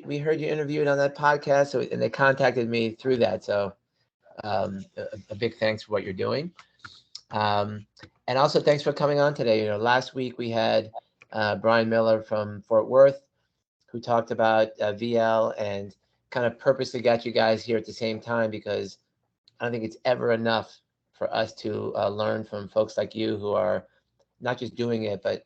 we heard you interviewed on that podcast, and they contacted me through that. So a big thanks for what you're doing. And also thanks for coming on today. Last week we had Brian Miller from Fort Worth, who talked about VL, and kind of purposely got you guys here at the same time, because I don't think it's ever enough for us to learn from folks like you who are not just doing it, but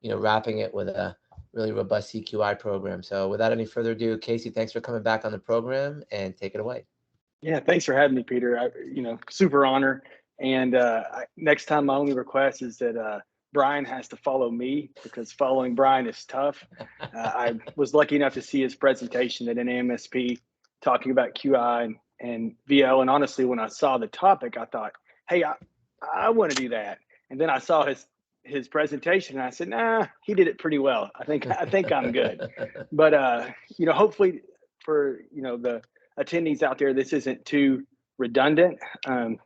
wrapping it with a really robust CQI program. So without any further ado, Casey, thanks for coming back on the program, and take it away. Yeah, thanks for having me, Peter. Super honor. And next time, my only request is that Brian has to follow me, because following Brian is tough. I was lucky enough to see his presentation at an AMSP talking about QI and VL. And honestly, when I saw the topic, I thought, hey, I want to do that. And then I saw his presentation, and I said, nah, he did it pretty well. I think I'm good. But hopefully for the attendees out there, this isn't too redundant.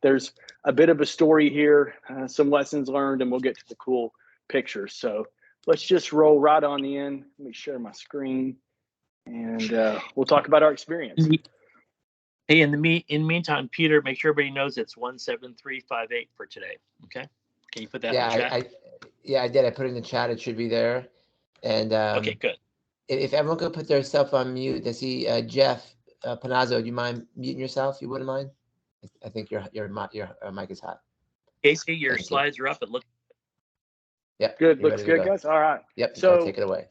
There's a bit of a story here, some lessons learned, and we'll get to the cool pictures. So let's just roll right on in. Let me share my screen, and we'll talk about our experience. Hey, in the meantime, Peter, make sure everybody knows it's 17358 for today. Okay, can you put that in the chat? I did. I put it in the chat. It should be there. And okay, good. If everyone could put their stuff on mute, I see Jeff Panazzo. Do you mind muting yourself? You wouldn't mind? I think your mic is hot. Casey, your slides are up. It looks. Yep. Good. Looks good, guys. All right. Yep. So take it away.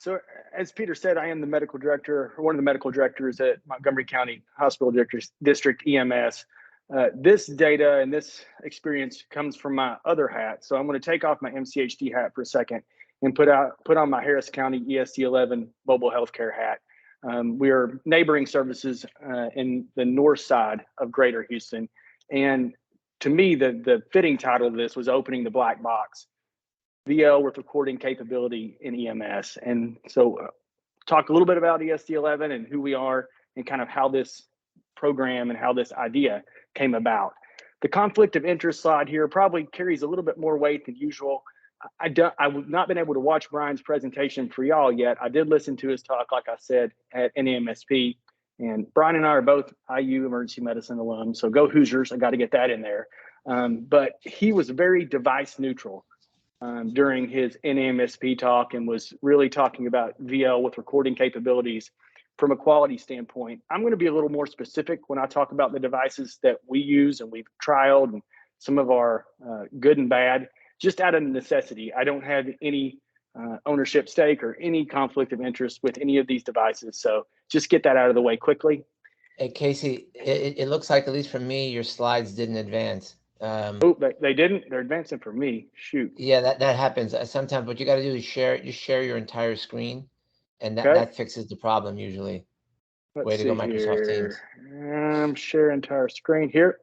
So as Peter said, I am the medical director, or one of the medical directors at Montgomery County Hospital District EMS. This data and this experience comes from my other hat. So I'm going to take off my MCHD hat for a second and put on my Harris County ESD11 mobile healthcare hat. We are neighboring services in the north side of Greater Houston. And to me, the fitting title of this was Opening the Black Box, VL with recording capability in EMS. And so talk a little bit about ESD11 and who we are, and kind of how this program and how this idea came about. The conflict of interest slide here probably carries a little bit more weight than usual. I've not been able to watch Brian's presentation for y'all yet. I did listen to his talk, like I said, at NAMSP. And Brian and I are both IU emergency medicine alums, so go Hoosiers. I got to get that in there. But he was very device neutral during his NAMSP talk, and was really talking about VL with recording capabilities from a quality standpoint. I'm going to be a little more specific when I talk about the devices that we use and we've trialed, and some of our good and bad, just out of necessity. I don't have any ownership stake or any conflict of interest with any of these devices. So just get that out of the way quickly. Hey, Casey, it looks like, at least for me, your slides didn't advance. They didn't? They're advancing for me. Shoot. Yeah, that happens sometimes. What you got to do is share your entire screen, and that fixes the problem usually. Way to go, Microsoft Teams. I'm sharing entire screen here.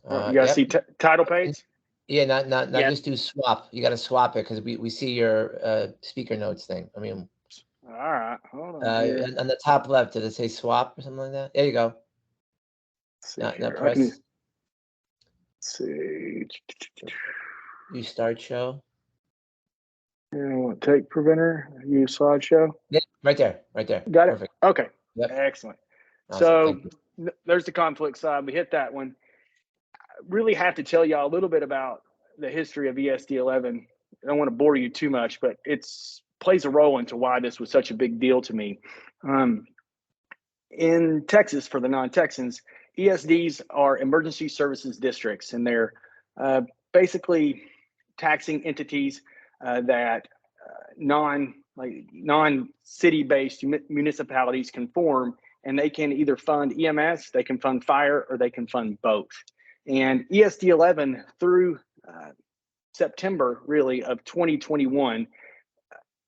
You guys see title page? Yeah, not just do swap. You got to swap it, because we see your speaker notes thing. I mean, all right, hold on. On the top left, did it say swap or something like that? There you go. Now press. Let's see. You start show. And take preventer. Use slideshow. Yeah, right there. Got it. Perfect. Okay. Yep. Excellent. Awesome. So there's the conflict side. We hit that one. I really have to tell y'all a little bit about the history of ESD11. I don't want to bore you too much, but it's plays a role into why this was such a big deal to me. In Texas, for the non-Texans, ESDs are emergency services districts, and they're basically taxing entities that non-city-based municipalities can form, and they can either fund EMS, they can fund fire, or they can fund both. And ESD11 through September, really, of 2021,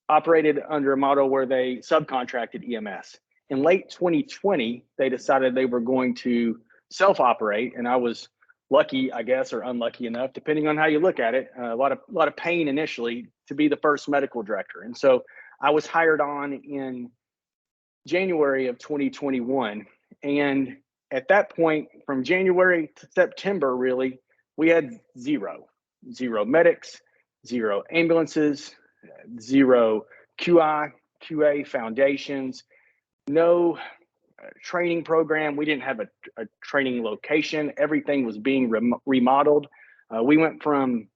operated under a model where they subcontracted EMS. In late 2020, they decided they were going to self-operate, and I was lucky, I guess, or unlucky enough, depending on how you look at it, a lot of pain initially, to be the first medical director. And so I was hired on in January of 2021. And at that point, from January to September, really, we had zero medics, zero ambulances, zero QI, QA foundations, no training program. We didn't have a training location. Everything was being remodeled. We went from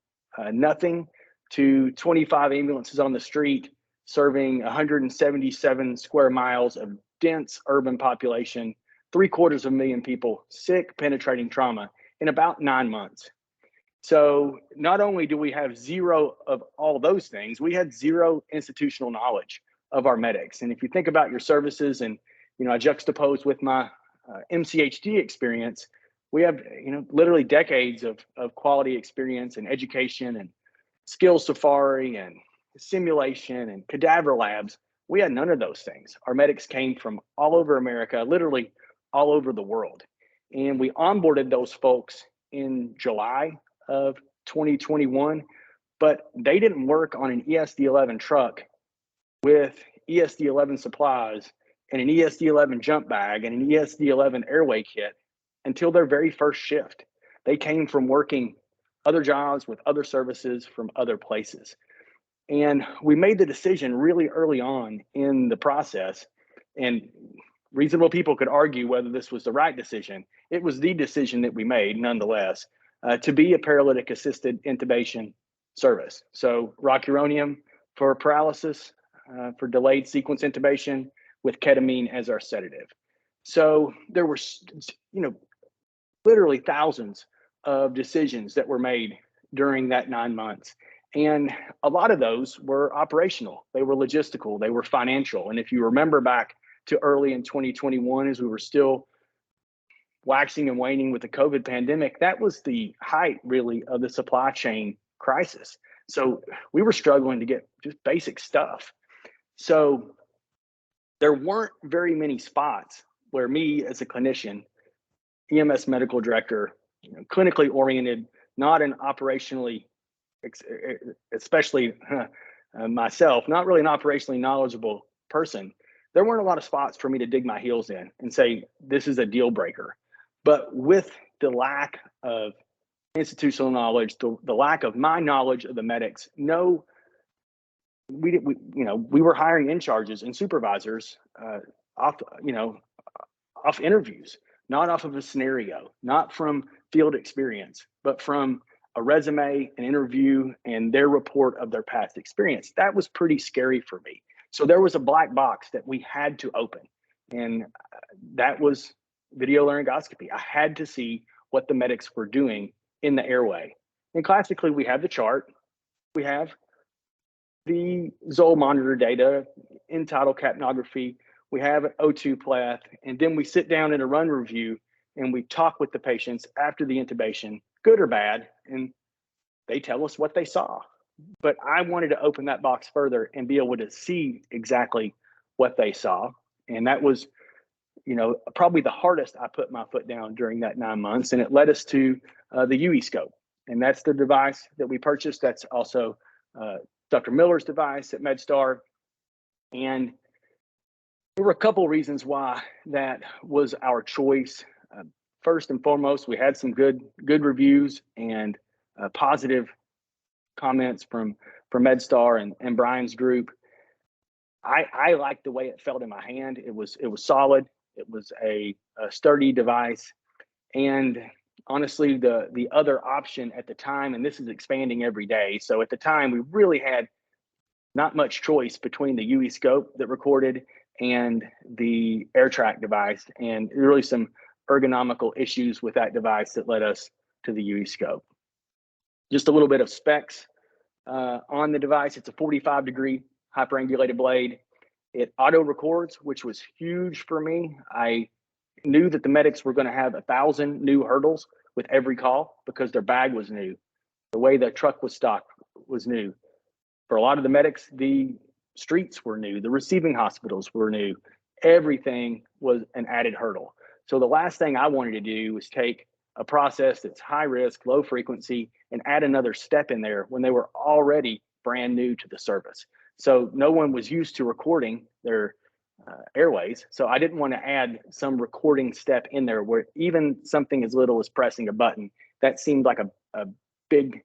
nothing to 25 ambulances on the street, serving 177 square miles of dense urban population, 750,000 people, sick, penetrating trauma in about 9 months. So not only do we have zero of all those things, we had zero institutional knowledge of our medics. And if you think about your services, and I juxtapose with my MCHD experience, we have literally decades of quality experience and education and skill safari and simulation and cadaver labs. We had none of those things. Our medics came from all over America, literally all over the world. And we onboarded those folks in July of 2021, but they didn't work on an ESD-11 truck with ESD-11 supplies and an ESD-11 jump bag and an ESD-11 airway kit until their very first shift. They came from working other jobs with other services from other places. And we made the decision really early on in the process, and reasonable people could argue whether this was the right decision. It was the decision that we made nonetheless, to be a paralytic assisted intubation service. So rocuronium for paralysis, for delayed sequence intubation with ketamine as our sedative. So there were, literally thousands of decisions that were made during that 9 months. And a lot of those were operational. They were logistical, they were financial. And if you remember back to early in 2021, as we were still waxing and waning with the COVID pandemic, that was the height really of the supply chain crisis. So we were struggling to get just basic stuff. So there weren't very many spots where me as a clinician, EMS Medical Director, clinically oriented, not an operationally, especially myself, not really an operationally knowledgeable person, there weren't a lot of spots for me to dig my heels in and say, this is a deal breaker. But with the lack of institutional knowledge, the lack of my knowledge of the medics, we were hiring in charges and supervisors off interviews, not off of a scenario, not from field experience, but from a resume, an interview, and their report of their past experience. That was pretty scary for me. So there was a black box that we had to open, and that was video laryngoscopy. I had to see what the medics were doing in the airway. And classically, we have the chart, we have the Zoll monitor data, in-tidal capnography, we have an O2 pleth, and then we sit down in a run review and we talk with the patients after the intubation, good or bad, and they tell us what they saw. But I wanted to open that box further and be able to see exactly what they saw. And that was, probably the hardest I put my foot down during that 9 months. And it led us to the UEScope. And that's the device that we purchased. That's also Dr. Miller's device at MedStar. And there were a couple of reasons why that was our choice. First and foremost, we had some good reviews and positive comments from MedStar and Brian's group. I liked the way it felt in my hand. It was solid. It was a sturdy device. And honestly, the other option at the time, and this is expanding every day. So at the time, we really had not much choice between the UEScope that recorded and the AirTrack device, and really some ergonomical issues with that device that led us to the UEScope. Just a little bit of specs on the device. It's a 45-degree hyperangulated blade. It auto records, which was huge for me. I knew that the medics were going to have 1,000 new hurdles with every call because their bag was new. The way the truck was stocked was new. For a lot of the medics, the streets were new. The receiving hospitals were new. Everything was an added hurdle. So the last thing I wanted to do was take a process that's high risk, low frequency, and add another step in there when they were already brand new to the service. So no one was used to recording their airways. So I didn't want to add some recording step in there where even something as little as pressing a button, that seemed like a big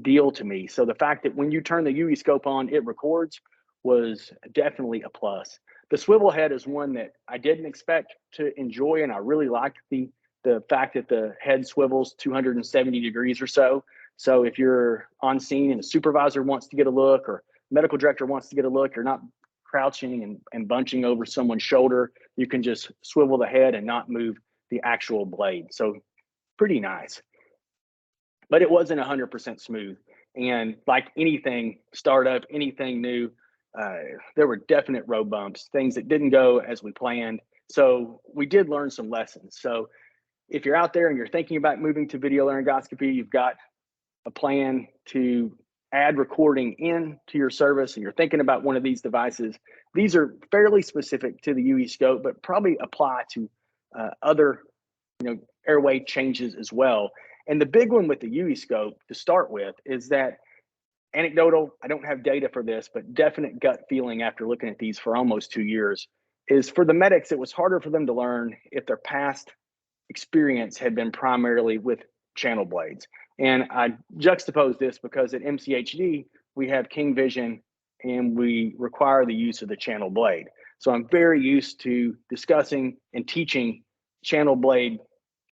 deal to me. So the fact that when you turn the UEScope on, it records was definitely a plus. The swivel head is one that I didn't expect to enjoy, and I really liked the fact that the head swivels 270 degrees or so. So if you're on scene and a supervisor wants to get a look, or medical director wants to get a look, you're not crouching and bunching over someone's shoulder. You can just swivel the head and not move the actual blade. So pretty nice. But it wasn't 100% smooth. And like anything startup, anything new, there were definite road bumps, things that didn't go as we planned. So we did learn some lessons. So if you're out there and you're thinking about moving to video laryngoscopy, you've got a plan to add recording into your service, and you're thinking about one of these devices. These are fairly specific to the UEScope, but probably apply to other, airway changes as well. And the big one with the UEScope to start with is that, anecdotal, I don't have data for this, but definite gut feeling after looking at these for almost 2 years, is for the medics, it was harder for them to learn if their past experience had been primarily with channel blades. And I juxtapose this because at MCHD, we have King Vision and we require the use of the channel blade. So I'm very used to discussing and teaching channel blade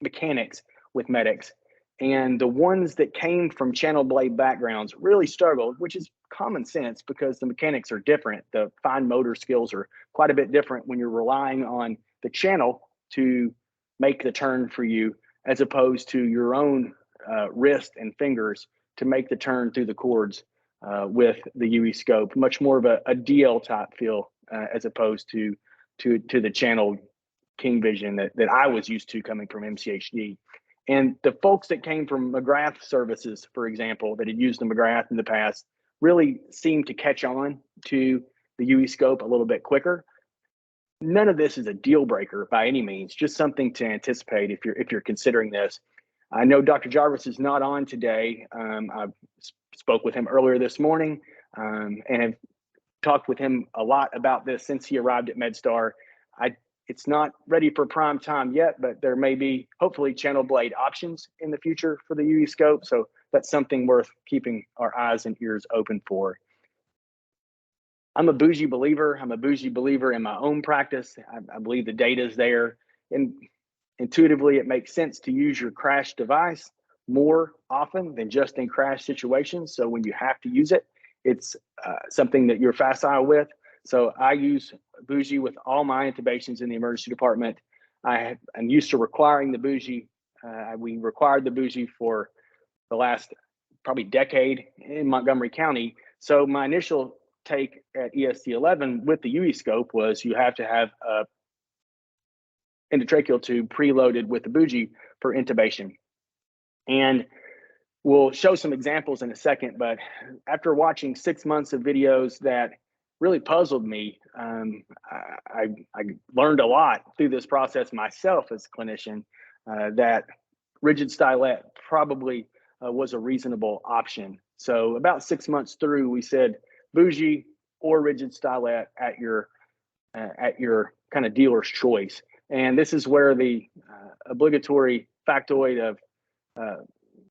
mechanics with medics. And the ones that came from channel blade backgrounds really struggled, which is common sense because the mechanics are different. The fine motor skills are quite a bit different when you're relying on the channel to make the turn for you, as opposed to your own wrist and fingers to make the turn through the cords with the UEScope. Much more of a DL type feel as opposed to the channel King Vision that I was used to coming from MCHD. And the folks that came from McGrath services, for example, that had used the McGrath in the past, really seemed to catch on to the UEScope a little bit quicker. None of this is a deal breaker by any means, just something to anticipate if you're considering this. I know Dr. Jarvis is not on today. I spoke with him earlier this morning and have talked with him a lot about this since he arrived at MedStar. It's not ready for prime time yet, but there may be hopefully channel blade options in the future for the UEScope. So that's something worth keeping our eyes and ears open for. I'm a bougie believer. I'm a bougie believer in my own practice. I believe the data is there. And intuitively, it makes sense to use your crash device more often than just in crash situations. So when you have to use it, it's something that you're facile with. So I use bougie with all my intubations in the emergency department. I'm used to requiring the bougie. We required the bougie for the last probably decade in Montgomery County. So my initial take at EST 11 with the UEScope was you have to have a endotracheal tube preloaded with the bougie for intubation. And we'll show some examples in a second, but after watching 6 months of videos that really puzzled me, I learned a lot through this process myself as a clinician, that rigid stylet probably was a reasonable option. So about 6 months through, we said bougie or rigid stylet at your kind of dealer's choice. And this is where the obligatory factoid of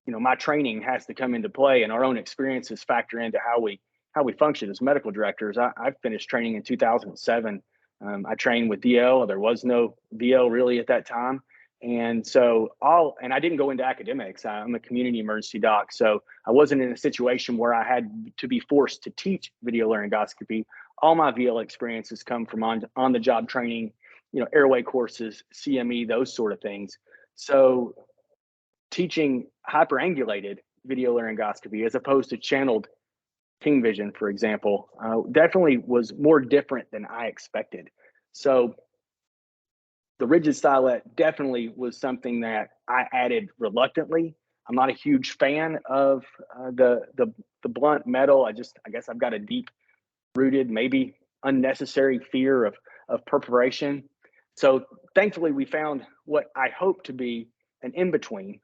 my training has to come into play, and our own experiences factor into how we function as medical directors. I finished training in 2007. I trained with DL. There was no VL really at that time. And so I didn't go into academics. I'm a community emergency doc. So I wasn't in a situation where I had to be forced to teach video laryngoscopy. All my VL experiences come from on the job training, airway courses, CME, those sort of things. So teaching hyperangulated video laryngoscopy as opposed to channeled King Vision, for example, definitely was more different than I expected. So the rigid stylet definitely was something that I added reluctantly. I'm not a huge fan of the blunt metal. I guess I've got a deep rooted, maybe unnecessary fear of perforation. So thankfully we found what I hope to be an in-between,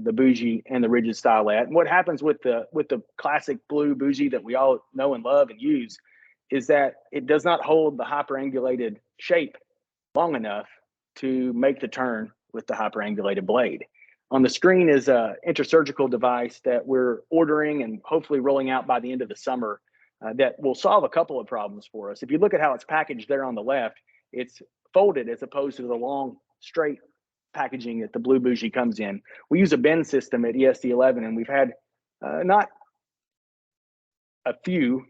the bougie and the rigid stylet. And what happens with the classic blue bougie that we all know and love and use is that it does not hold the hyperangulated shape long enough to make the turn with the hyperangulated blade. On the screen is an intersurgical device that we're ordering and hopefully rolling out by the end of the summer. that will solve a couple of problems for us. If you look at how it's packaged there on the left, it's folded as opposed to the long, straight packaging that the blue bougie comes in. We use a bend system at ESD11, and we've had not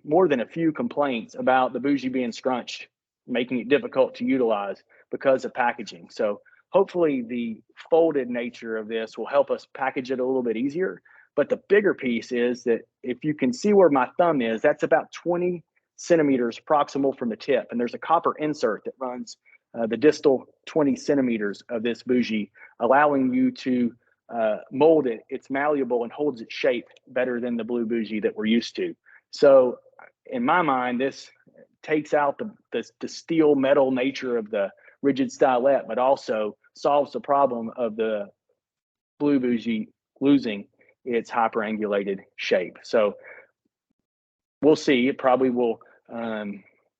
more than a few complaints about the bougie being scrunched, making it difficult to utilize because of packaging. So hopefully the folded nature of this will help us package it a little bit easier. But the bigger piece is that if you can see where my thumb is, that's about 20 centimeters proximal from the tip. And there's a copper insert that runs the distal 20 centimeters of this bougie, allowing you to mold it. It's malleable and holds its shape better than the blue bougie that we're used to. So in my mind, this takes out the steel metal nature of the rigid stylet, but also solves the problem of the blue bougie losing its hyperangulated shape. So we'll see. It probably will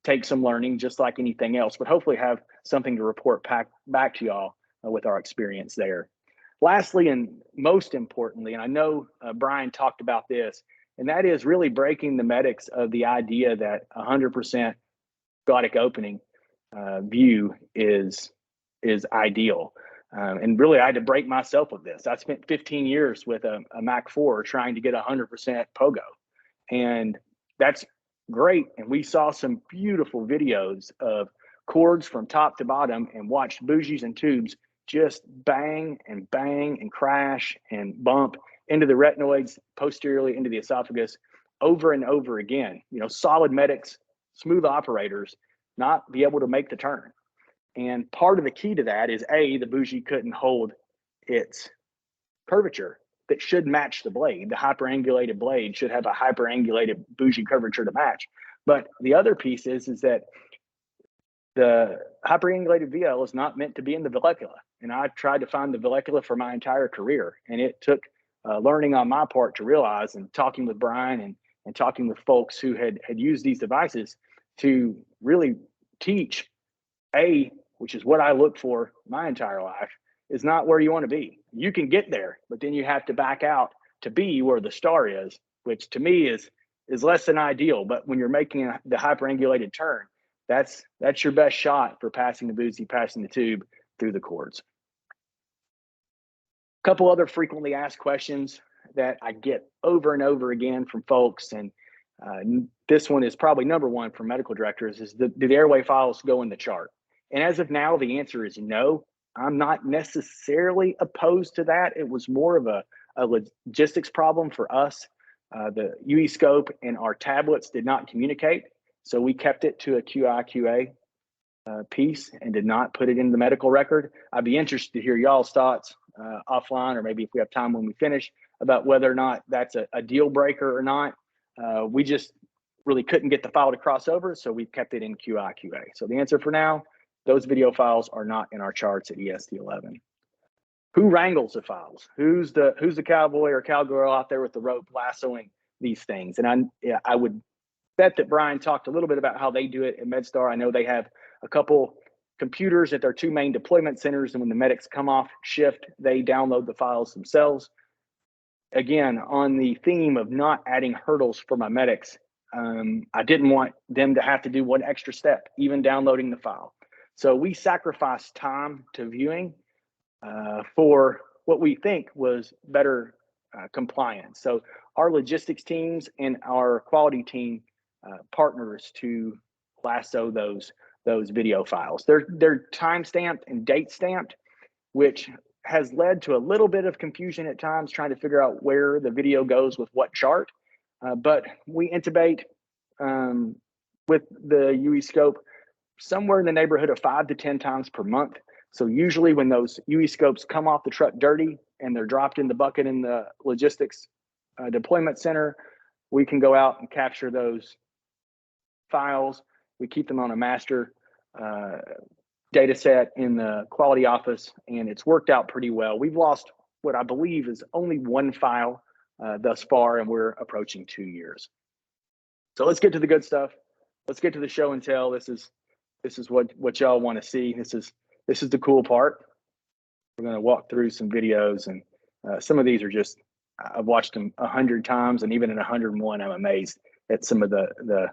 take some learning, just like anything else, but hopefully have something to report back to y'all with our experience there. Lastly, and most importantly, and I know Brian talked about this, and that is really breaking the medics of the idea that 100% glottic opening view is ideal. And really, I had to break myself of this. I spent 15 years with a Mac 4 trying to get 100% pogo. And that's great. And we saw some beautiful videos of cords from top to bottom and watched bougies and tubes just bang and crash and bump into the retinoids, posteriorly into the esophagus over and over again. You know, solid medics, smooth operators, not be able to make the turn. And part of the key to that is the bougie couldn't hold its curvature that should match the blade. The hyperangulated blade should have a hyperangulated bougie curvature to match. But the other piece is that the hyperangulated VL is not meant to be in the vallecula. And I tried to find the vallecula for my entire career. And it took learning on my part to realize, and talking with Brian and talking with folks who had used these devices to really teach, which is what I look for my entire life, is not where you want to be. You can get there, but then you have to back out to be where the star is, which to me is less than ideal. But when you're making the hyperangulated turn, that's your best shot for passing the bougie, passing the tube through the cords. A couple other frequently asked questions that I get over and over again from folks, and this one is probably number one for medical directors, is do the airway files go in the chart? And as of now, the answer is no. I'm not necessarily opposed to that. It was more of a logistics problem for us. The UEScope and our tablets did not communicate, so we kept it to a QI/QA piece and did not put it in the medical record. I'd be interested to hear y'all's thoughts offline, or maybe if we have time when we finish, about whether or not that's a deal breaker or not. We just really couldn't get the file to cross over, so we kept it in QI/QA. So the answer for now, those video files are not in our charts at ESD11. Who wrangles the files? Who's the cowboy or cowgirl out there with the rope lassoing these things? And I would bet that Brian talked a little bit about how they do it at MedStar. I know they have a couple computers at their two main deployment centers, and when the medics come off shift, they download the files themselves. Again, on the theme of not adding hurdles for my medics, I didn't want them to have to do one extra step, even downloading the file. So we sacrificed time to viewing for what we think was better compliance. So our logistics teams and our quality team partners to lasso those video files. They're time stamped and date stamped, which has led to a little bit of confusion at times trying to figure out where the video goes with what chart. But we intubate with the UEScope somewhere in the neighborhood of 5 to 10 times per month. So usually when those UEScopes come off the truck dirty and they're dropped in the bucket in the logistics deployment center, we can go out and capture those files. We keep them on a master data set in the quality office, and it's worked out pretty well. We've lost what I believe is only one file thus far, and we're approaching 2 years. So let's get to the good stuff. Let's get to the show and tell. This is what y'all want to see. This is the cool part. We're going to walk through some videos, and some of these are just, I've watched them 100 times, and even at 101, I'm amazed at some of the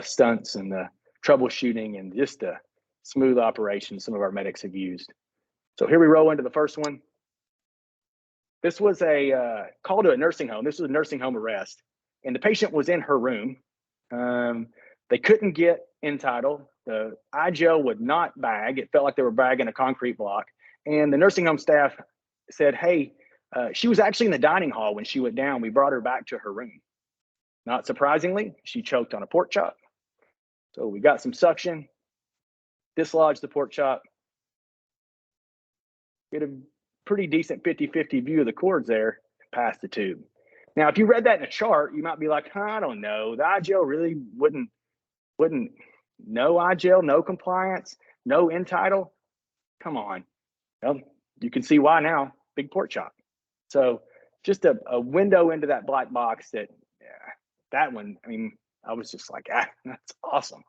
stunts and the troubleshooting and just the smooth operation some of our medics have used. So here we roll into the first one. This was a call to a nursing home. This was a nursing home arrest, and the patient was in her room. They couldn't get Entitle. The iGel would not bag. It felt like they were bagging a concrete block. And the nursing home staff said, hey, she was actually in the dining hall when she went down. We brought her back to her room. Not surprisingly, she choked on a pork chop. So we got some suction, dislodged the pork chop. Get a pretty decent 50-50 view of the cords there, past the tube. Now, if you read that in a chart, you might be like, I don't know. The iGel really wouldn't no iGel, no compliance, no Entitle. Come on. Well, you can see why now. Big pork chop. So just a window into that black box that one, I mean, I was just like, that's awesome.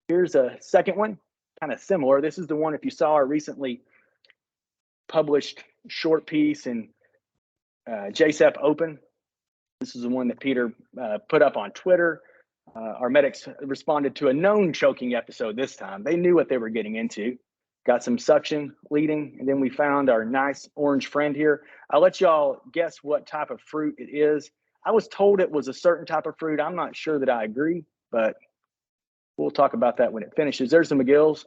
Here's a second one, kind of similar. This is the one, if you saw our recently published short piece in JSEP Open. This is the one that Peter put up on Twitter. Our medics responded to a known choking episode this time. They knew what they were getting into. Got some suction leading, and then we found our nice orange friend here. I'll let y'all guess what type of fruit it is. I was told it was a certain type of fruit. I'm not sure that I agree, but we'll talk about that when it finishes. There's the McGills,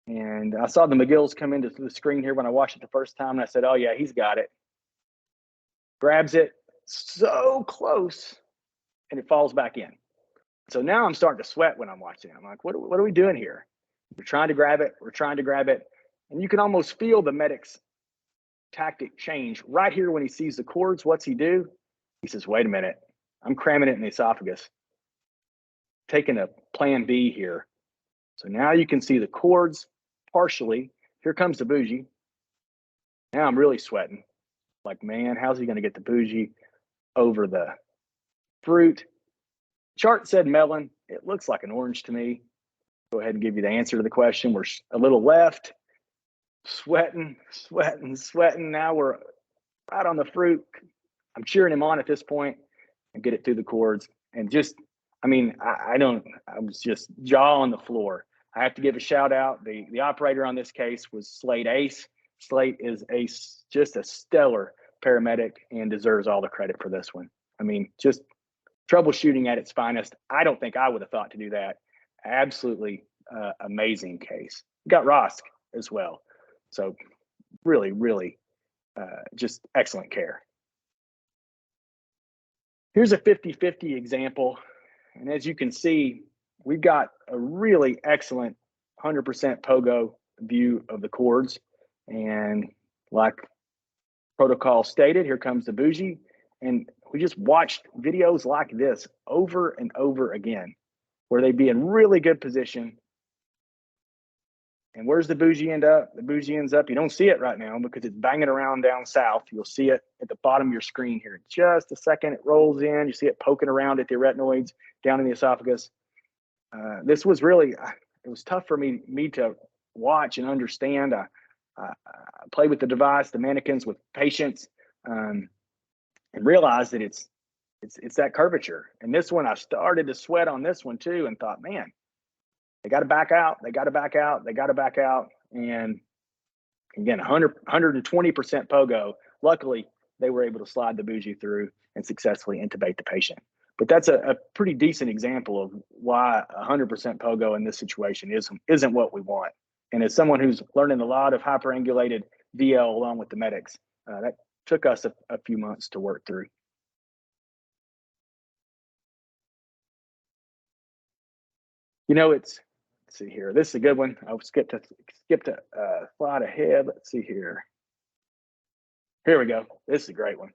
and I saw the McGills come into the screen here when I watched it the first time, and I said, oh yeah, he's got it. Grabs it so close, and it falls back in. So now I'm starting to sweat when I'm watching it. I'm like, what are we doing here? We're trying to grab it. We're trying to grab it. And you can almost feel the medic's tactic change right here when he sees the cords. What's he do? He says, wait a minute. I'm cramming it in the esophagus. Taking a plan B here. So now you can see the cords partially. Here comes the bougie. Now I'm really sweating. Like, man, how's he going to get the bougie over the fruit? Chart said melon. It looks like an orange to me. Go ahead and give you the answer to the question. We're a little left. Sweating. Now we're right on the fruit. I'm cheering him on at this point and get it through the cords. And just, I mean, I was just jaw on the floor. I have to give a shout out. The operator on this case was Slate Ace. Slate is just a stellar paramedic and deserves all the credit for this one. I mean, just troubleshooting at its finest. I don't think I would have thought to do that. Absolutely amazing case. We got Rosk as well. So really, really just excellent care. Here's a 50-50 example. And as you can see, we've got a really excellent 100% pogo view of the cords. And like protocol stated, here comes the bougie. And we just watched videos like this over and over again, where they'd be in really good position. And where's the bougie end up? The bougie ends up, you don't see it right now because it's banging around down south. You'll see it at the bottom of your screen here in just a second. It rolls in. You see it poking around at the arytenoids down in the esophagus. This was really, it was tough for me to watch and understand. I played with the device, the mannequins with patients, and realized that it's that curvature. And this one, I started to sweat on this one too and thought, man, they got to back out. They got to back out. They got to back out. And again, 120% pogo. Luckily, they were able to slide the bougie through and successfully intubate the patient. But that's a pretty decent example of why 100% pogo in this situation isn't what we want. And as someone who's learning a lot of hyperangulated VL along with the medics, that took us a few months to work through. You know, let's see here. This is a good one. I'll skip to slide ahead. Let's see here. Here we go. This is a great one.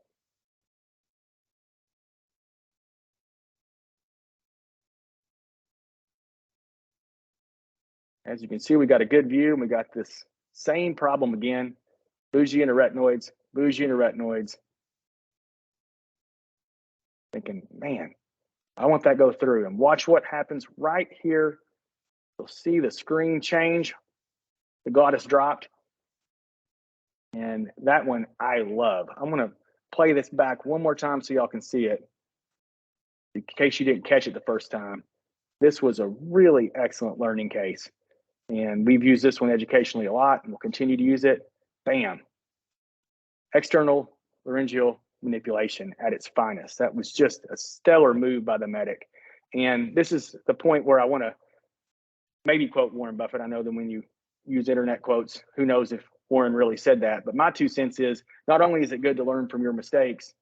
As you can see, we got a good view, and we got this same problem again. Bougie and arytenoids, bougie and arytenoids. Thinking, man, I want that to go through. And watch what happens right here. You'll see the screen change. The glottis dropped. And that one I love. I'm going to play this back one more time so y'all can see it. in case you didn't catch it the first time, this was a really excellent learning case. And we've used this one educationally a lot, and we'll continue to use it. Bam. External laryngeal manipulation at its finest. That was just a stellar move by the medic. And this is the point where I want to maybe quote Warren Buffett. I know that when you use internet quotes, who knows if Warren really said that. But my 2 cents is, not only is it good to learn from your mistakes,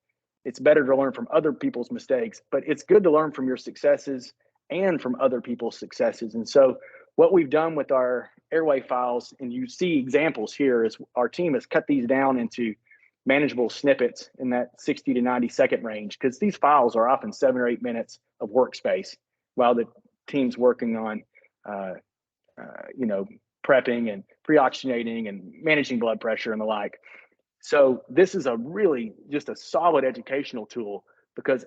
it's better to learn from other people's mistakes, but it's good to learn from your successes and from other people's successes. And so what we've done with our airway files, and you see examples here, is our team has cut these down into manageable snippets in that 60 to 90 second range, because these files are often 7 or 8 minutes of workspace while the team's working on, prepping and pre-oxygenating and managing blood pressure and the like. So this is a really just a solid educational tool, because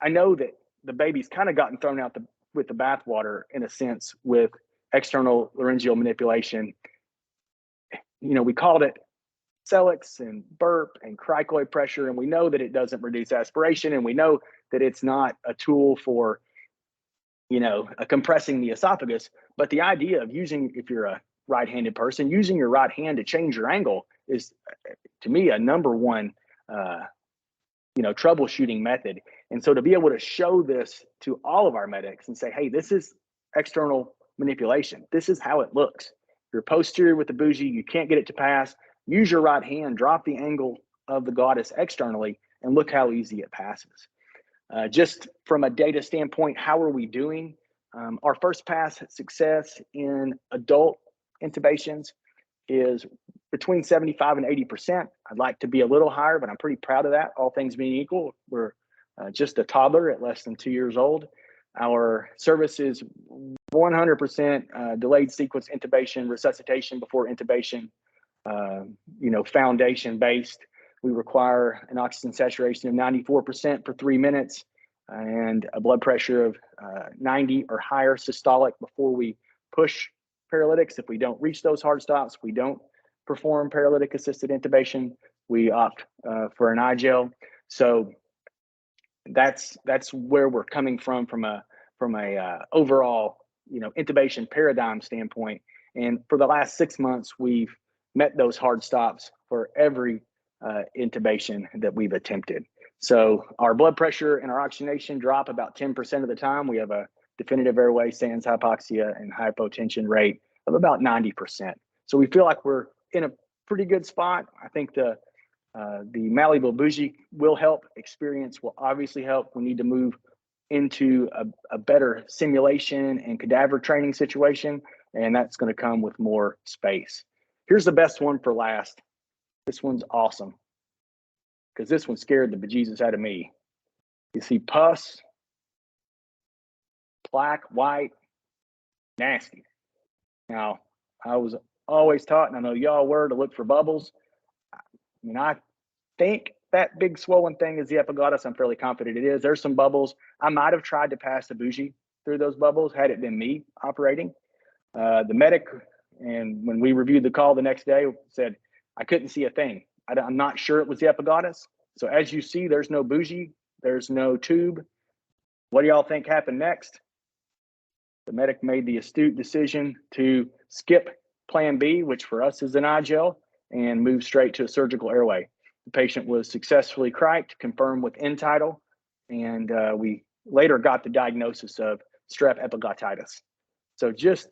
I know that the baby's kind of gotten thrown out with the bathwater in a sense with external laryngeal manipulation. We called it Celix and burp and cricoid pressure, and we know that it doesn't reduce aspiration, and we know that it's not a tool for, compressing the esophagus. But the idea of using, if you're a right-handed person, using your right hand to change your angle is, to me, a number one, troubleshooting method. And so to be able to show this to all of our medics and say, hey, this is external manipulation. This is how it looks. You're posterior with the bougie, you can't get it to pass. Use your right hand, drop the angle of the glottis externally, and look how easy it passes. Just from a data standpoint, how are we doing? Our first pass success in adult intubations is between 75 and 80%. I'd like to be a little higher, but I'm pretty proud of that. All things being equal, we're just a toddler at less than 2 years old. Our service is 100% delayed sequence intubation, resuscitation before intubation, foundation based. We require an oxygen saturation of 94% for 3 minutes and a blood pressure of 90 or higher systolic before we push paralytics. If we don't reach those hard stops, we don't perform paralytic assisted intubation. We opt for an iGel. So that's where we're coming from a overall intubation paradigm standpoint. And for the last 6 months, we've met those hard stops for every intubation that we've attempted. So our blood pressure and our oxygenation drop about 10% of the time. We have a definitive airway, sans hypoxia, and hypotension rate of about 90%. So we feel like we're in a pretty good spot. I think the malleable bougie will help. Experience will obviously help. We need to move into a better simulation and cadaver training situation, and that's going to come with more space. Here's the best one for last. This one's awesome, because this one scared the bejesus out of me. You see pus, plaque, white, nasty. Now, I was always taught, and I know y'all were, to look for bubbles. I think that big swollen thing is the epiglottis. I'm fairly confident it is. There's some bubbles. I might have tried to pass the bougie through those bubbles had it been me operating. The medic, and when we reviewed the call the next day, said, I couldn't see a thing. I'm not sure it was the epiglottis. So as you see, there's no bougie, there's no tube. What do y'all think happened next? The medic made the astute decision to skip plan B, which for us is an iGel, and move straight to a surgical airway. The patient was successfully criked, confirmed with end tidal, and we later got the diagnosis of strep epiglottitis. So just,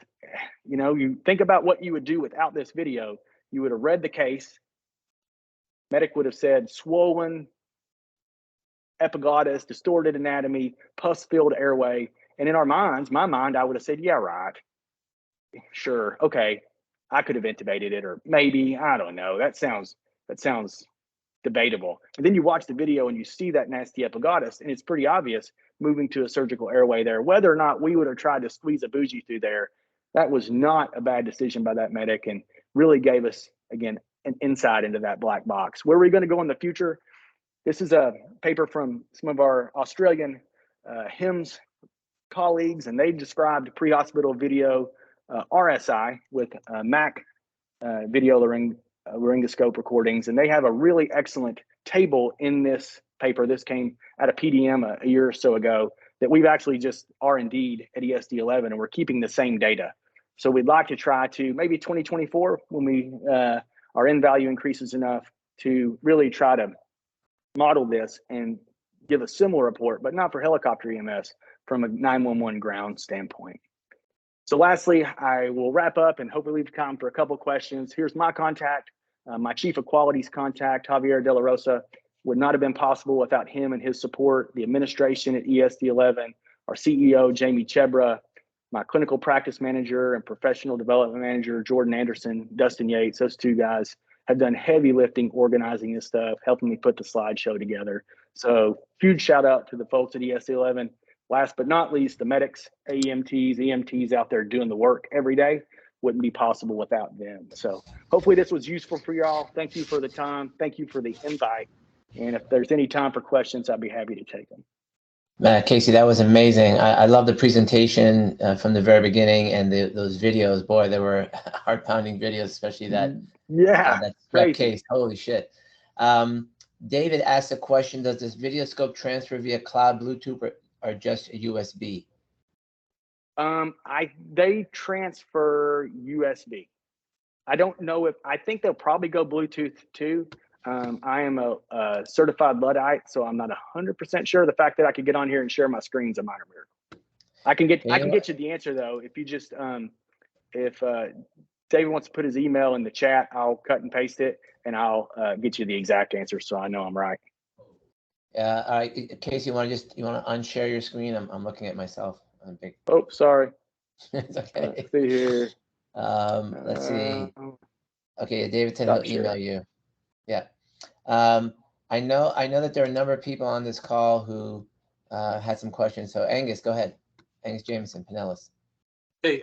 you think about what you would do without this video. You would have read the case. Medic would have said swollen epiglottis, distorted anatomy, pus-filled airway. And in our minds, my mind, I would have said, yeah, right. Sure. Okay. I could have intubated it, or maybe, I don't know. That sounds debatable. And then you watch the video and you see that nasty epiglottis, and it's pretty obvious moving to a surgical airway there. Whether or not we would have tried to squeeze a bougie through there, that was not a bad decision by that medic, and really gave us, again, an insight into that black box. Where are we going to go in the future? This is a paper from some of our Australian HIMSS colleagues, and they described pre-hospital video RSI with MAC video laryngoscope recordings, and they have a really excellent table in this paper. This came out of PDM a year or so ago, that we've actually just R&D'd at ESD11, and we're keeping the same data. So we'd like to try to maybe 2024, when we our N value increases enough, to really try to model this and give a similar report, but not for helicopter EMS, from a 911 ground standpoint. So lastly, I will wrap up and hopefully leave time for a couple of questions. Here's my contact. My Chief of Quality's contact, Javier De La Rosa, would not have been possible without him and his support. The administration at ESD11, our CEO, Jamie Chebra, my clinical practice manager and professional development manager, Jordan Anderson, Dustin Yates, those two guys have done heavy lifting, organizing this stuff, helping me put the slideshow together. So huge shout out to the folks at ESD11. Last but not least, the medics, AEMTs, EMTs out there doing the work every day. Wouldn't be possible without them. So hopefully this was useful for y'all. Thank you for the time. Thank you for the invite. And if there's any time for questions, I'd be happy to take them. Casey, that was amazing. I love the presentation from the very beginning, and those videos. Boy, they were heart-pounding videos, especially that. That case. Holy shit. David asked a question: does this VideoScope transfer via cloud, Bluetooth, or just a USB? They transfer USB. I don't know I think they'll probably go Bluetooth too. I am a certified Luddite, so I'm not 100% sure. The fact that I could get on here and share my screen's a minor miracle. I can get you the answer though. If you just if David wants to put his email in the chat, I'll cut and paste it, and I'll get you the exact answer so I know I'm right. Yeah. All right, Casey, you want to unshare your screen? I'm looking at myself. Oh, sorry. It's okay. Let's see here. Let's see. Okay, David said he'll email you. Yeah. I know that there are a number of people on this call who had some questions. So Angus, go ahead. Angus Jameson, Pinellas. Hey,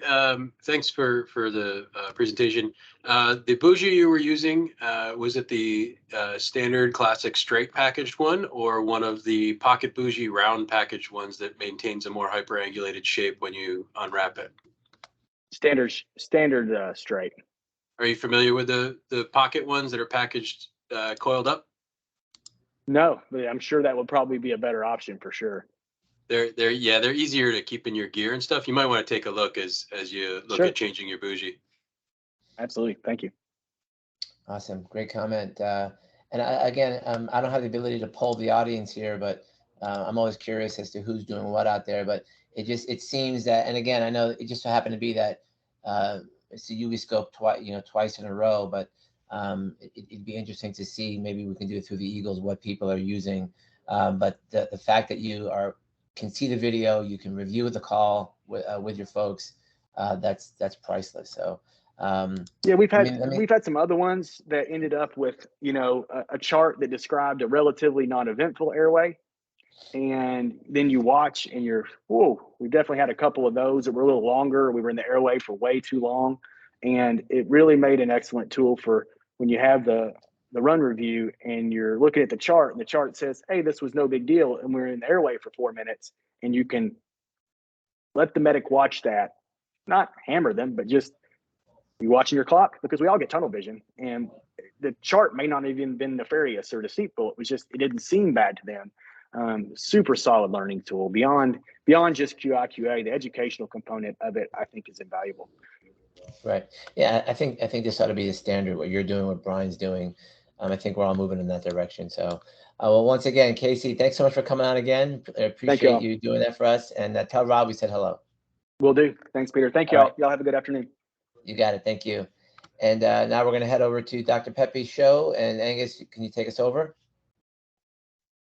thanks for the presentation. The bougie you were using, was it the standard classic straight packaged one, or one of the pocket bougie round packaged ones that maintains a more hyperangulated shape when you unwrap it? Standard straight. Are you familiar with the pocket ones that are packaged coiled up? No, but I'm sure that would probably be a better option for sure. They're easier to keep in your gear and stuff. You might want to take a look as you look at changing your bougie. Absolutely. Thank you. Awesome. Great comment. And again, I don't have the ability to poll the audience here, but I'm always curious as to who's doing what out there. But it seems that, and again, I know it just so happened to be that it's the UEScope twice in a row, but it'd be interesting to see. Maybe we can do it through the Eagles, what people are using. But the fact that you can see the video, you can review the call with your folks, that's priceless. So yeah, we've had some other ones that ended up with a chart that described a relatively non-eventful airway, and then you watch and we definitely had a couple of those that were a little longer. We were in the airway for way too long, and it really made an excellent tool for when you have the run review and you're looking at the chart, and the chart says, hey, this was no big deal, and we're in the airway for 4 minutes, and you can let the medic watch that, not hammer them, but just be watching your clock, because we all get tunnel vision, and the chart may not even been nefarious or deceitful. It was just, it didn't seem bad to them. Super solid learning tool. Beyond just QI/QA, the educational component of it, I think, is invaluable. Right. Yeah, I think this ought to be the standard. What you're doing, what Brian's doing. I think we're all moving in that direction. So, well, once again, Casey, thanks so much for coming on again. I appreciate you doing that for us. And tell Rob we said hello. Will do. Thanks, Peter. Thank you all. Y'all have a good afternoon. You got it. Thank you. And now we're going to head over to Dr. Pepe's show. And Angus, can you take us over?